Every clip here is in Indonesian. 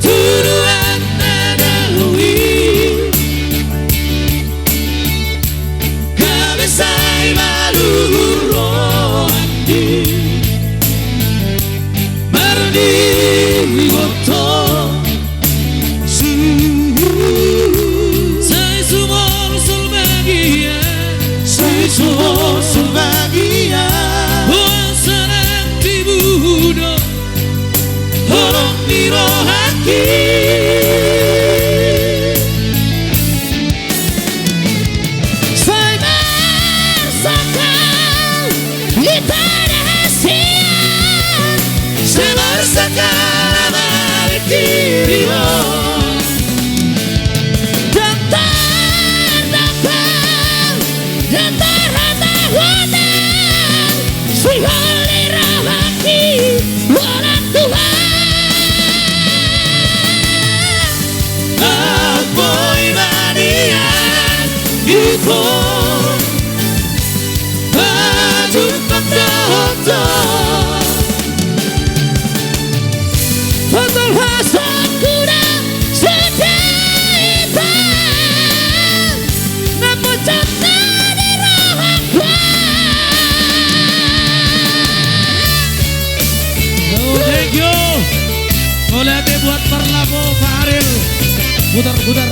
turuan nadalui kabesai maluhur andi mardi woto sai sumor sulbagia sai sumor sulbagia wasanan tibudo horong dirohaki sai marsakal ditanahasian sai marsakal balik dirimu dan terdapal dan terhadap si holy rahmati orang Tuhan apoy manian itu baju pandoto Betul hasan kuda sedaitan namun cinta di rohakwa. Oh, thank you. Mulai buat Parlamo Pak Aril. Putar-putar.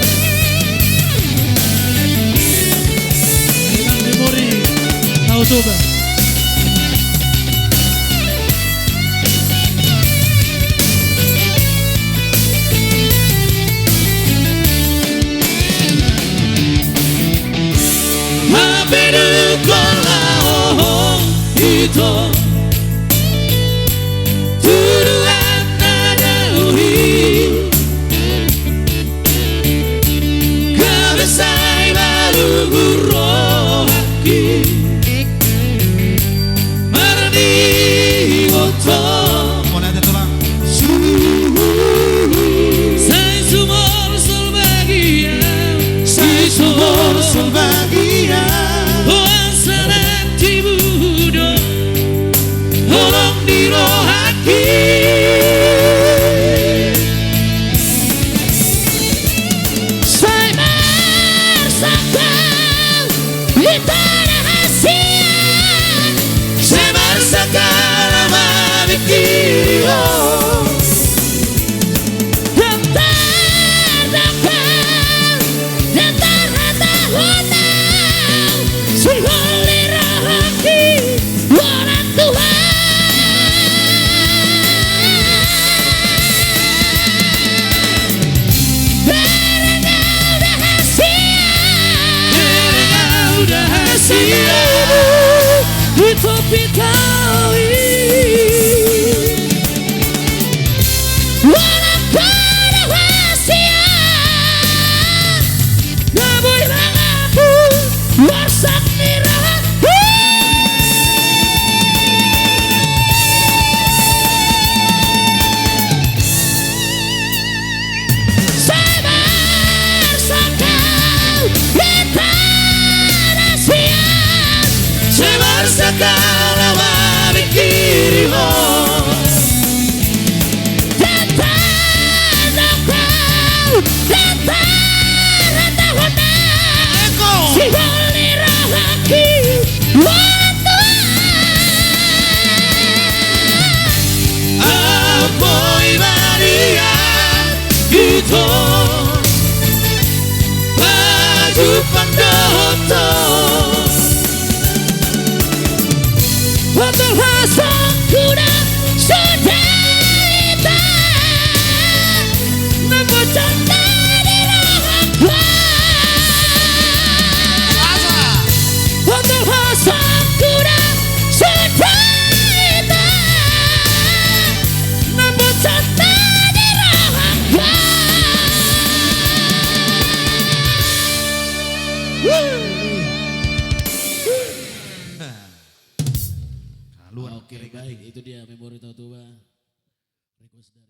Dengan memori tahu coba. Haberu kolao itu turuan nadalui kabesai maluhur rohaki mardi woto sai sumor sulbagia sai sumor sulbagia wasanan tibudo horong dirohaki sai marsakal ditanahasian sai marsakal mabikiro dan terdapal dan terhadap si holy rahmati orang Tuhan Berengau dahasia di topi kawi orang dahasia naboy mangapu wasak nirah sai marsakal ditanahasian sai marsakal mabikiriho dan terdapal dan terhadap si holy rahmati orang Tuhan apoy Maria itu baju pandoto betul hasan kuda sedaitan namun cinta di rohakwa betul hasan kuda sedaitan namun cinta di rohakwa. Oke, baik, itu dia memori Tautuba. Request dari